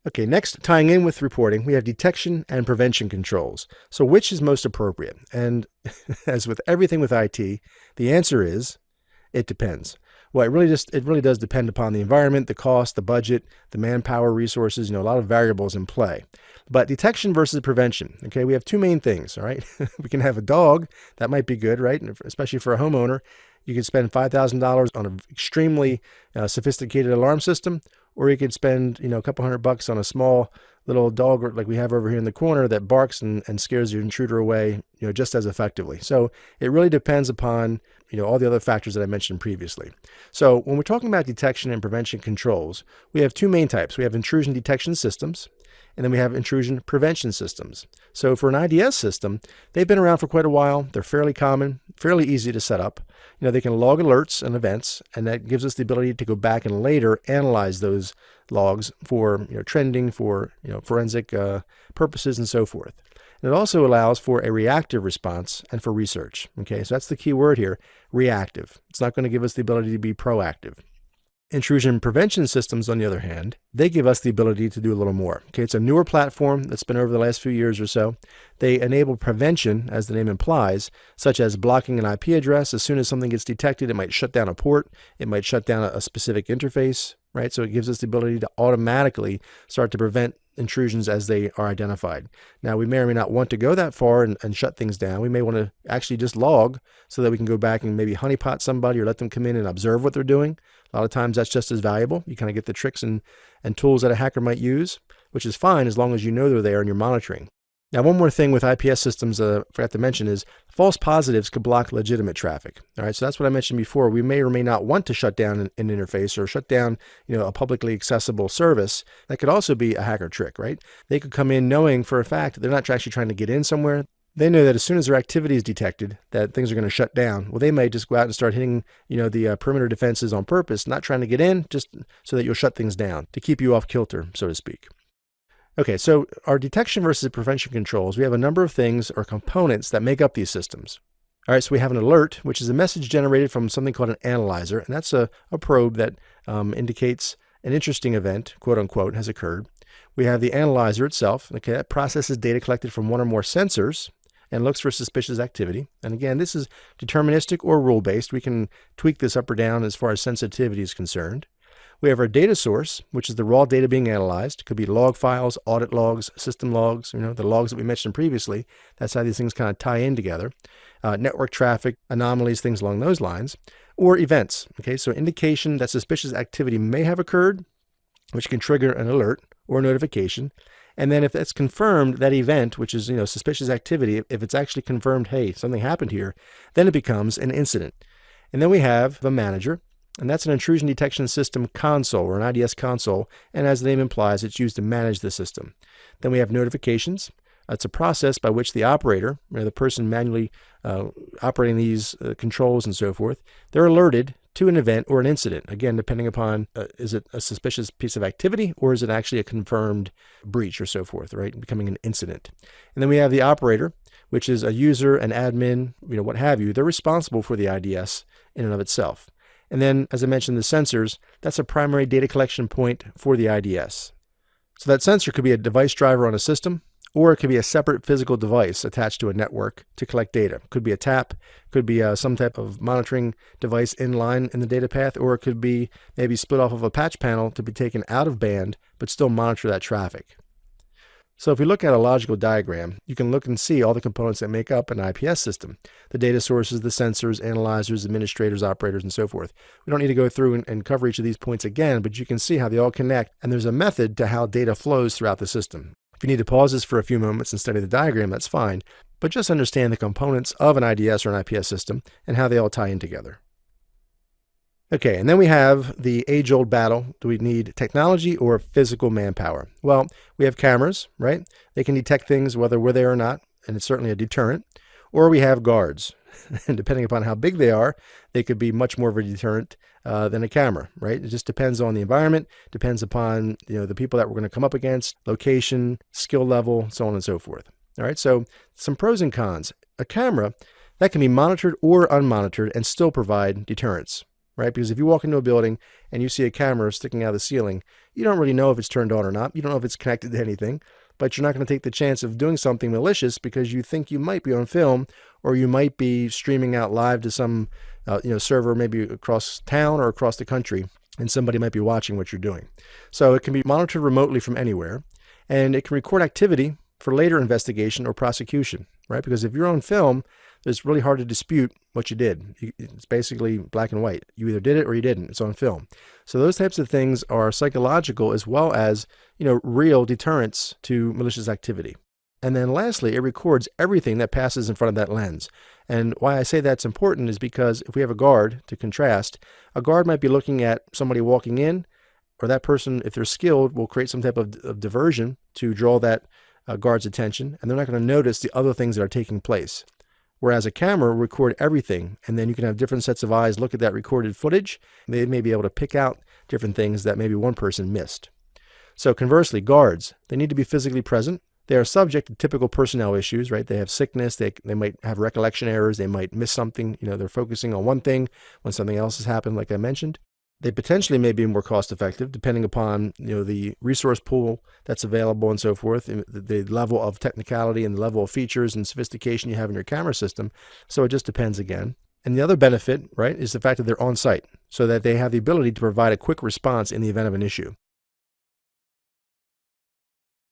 Okay, next, tying in with reporting, we have detection and prevention controls. So which is most appropriate? And as with everything with IT, the answer is it depends. Well, it really does depend upon the environment, the cost, the budget, the manpower, resources, a lot of variables in play. But detection versus prevention, okay, we have two main things, all right? We can have a dog, that might be good, right? And especially for a homeowner, you can spend $5,000 on an extremely sophisticated alarm system, or you could spend, a couple $100 on a small little dog like we have over here in the corner that barks and scares your intruder away, just as effectively. So it really depends upon, all the other factors that I mentioned previously. So when we're talking about detection and prevention controls, we have two main types. We have intrusion detection systems, and then we have intrusion prevention systems. So for an IDS system, they've been around for quite a while. They're fairly common, fairly easy to set up. They can log alerts and events, and that gives us the ability to go back and later analyze those logs for trending, for forensic purposes, and so forth. And it also allows for a reactive response and for research. Okay, so that's the key word here, reactive. It's not going to give us the ability to be proactive. Intrusion prevention systems, on the other hand, they give us the ability to do a little more. Okay, it's a newer platform that's been over the last few years or so. They enable prevention, as the name implies, such as blocking an IP address. As soon as something gets detected, it might shut down a port. It might shut down a specific interface, right? So it gives us the ability to automatically start to prevent intrusions as they are identified. Now, we may or may not want to go that far and shut things down. We may want to actually just log so that we can go back and maybe honeypot somebody or let them come in and observe what they're doing. A lot of times that's just as valuable. You kind of get the tricks and tools that a hacker might use, which is fine as long as you know they're there and you're monitoring. Now, one more thing with IPS systems I forgot to mention is false positives could block legitimate traffic. All right, so that's what I mentioned before. We may or may not want to shut down an interface or shut down, a publicly accessible service. That could also be a hacker trick, right? They could come in knowing for a fact they're not actually trying to get in somewhere. They know that as soon as their activity is detected, that things are going to shut down. Well, they may just go out and start hitting, the perimeter defenses on purpose, not trying to get in, just so that you'll shut things down to keep you off kilter, so to speak. Okay, so our detection versus prevention controls, we have a number of things or components that make up these systems. All right, so we have an alert, which is a message generated from something called an analyzer, and that's a probe that indicates an interesting event, quote unquote, has occurred. We have the analyzer itself, okay, that processes data collected from one or more sensors and looks for suspicious activity. And again, this is deterministic or rule-based. We can tweak this up or down as far as sensitivity is concerned. We have our data source, which is the raw data being analyzed. It could be log files, audit logs, system logs, the logs that we mentioned previously. That's how these things kind of tie in together. Network traffic, anomalies, things along those lines. Or events, okay? So indication that suspicious activity may have occurred, which can trigger an alert or notification. And then if that's confirmed, that event, which is, suspicious activity, if it's actually confirmed, hey, something happened here, then it becomes an incident. And then we have a manager. And that's an intrusion detection system console or an IDS console. And as the name implies, it's used to manage the system. Then we have notifications. It's a process by which the operator, the person manually operating these controls and so forth, they're alerted to an event or an incident. Again, depending upon is it a suspicious piece of activity or is it actually a confirmed breach or so forth, right? Becoming an incident. And then we have the operator, which is a user, an admin, what have you. They're responsible for the IDS in and of itself. And then, as I mentioned, the sensors, that's a primary data collection point for the IDS. So that sensor could be a device driver on a system, or it could be a separate physical device attached to a network to collect data. Could be a tap, could be some type of monitoring device inline in the data path, or it could be maybe split off of a patch panel to be taken out of band, but still monitor that traffic. So if we look at a logical diagram, you can look and see all the components that make up an IPS system. The data sources, the sensors, analyzers, administrators, operators, and so forth. We don't need to go through and cover each of these points again, but you can see how they all connect, and there's a method to how data flows throughout the system. If you need to pause this for a few moments and study the diagram, that's fine, but just understand the components of an IDS or an IPS system and how they all tie in together. Okay, and then we have the age-old battle. Do we need technology or physical manpower? Well, we have cameras, right? They can detect things whether we're there or not, and it's certainly a deterrent. Or we have guards, and depending upon how big they are, they could be much more of a deterrent than a camera, right? It just depends on the environment, depends upon the people that we're going to come up against, location, skill level, so on and so forth. All right, so some pros and cons. A camera, that can be monitored or unmonitored and still provide deterrence. right? Because if you walk into a building and you see a camera sticking out of the ceiling, you don't really know if it's turned on or not. You don't know if it's connected to anything, but you're not going to take the chance of doing something malicious because you think you might be on film, or you might be streaming out live to some server maybe across town or across the country, and somebody might be watching what you're doing. So it can be monitored remotely from anywhere, and it can record activity for later investigation or prosecution, right? Because if you're on film, it's really hard to dispute what you did. It's basically black and white. You either did it or you didn't. It's on film. So those types of things are psychological as well as, real deterrents to malicious activity. And then lastly, it records everything that passes in front of that lens. And why I say that's important is because if we have a guard, to contrast, a guard might be looking at somebody walking in, or that person, if they're skilled, will create some type of diversion to draw that guard's attention, and they're not going to notice the other things that are taking place. Whereas a camera will record everything, and then you can have different sets of eyes look at that recorded footage, and they may be able to pick out different things that maybe one person missed. So conversely, guards, they need to be physically present. They are subject to typical personnel issues, right? They have sickness, they might have recollection errors, they might miss something, they're focusing on one thing when something else has happened, like I mentioned. They potentially may be more cost effective depending upon the resource pool that's available and so forth, and the level of technicality and the level of features and sophistication you have in your camera system. So it just depends again. And the other benefit, right, is the fact that they're on site, so that they have the ability to provide a quick response in the event of an issue.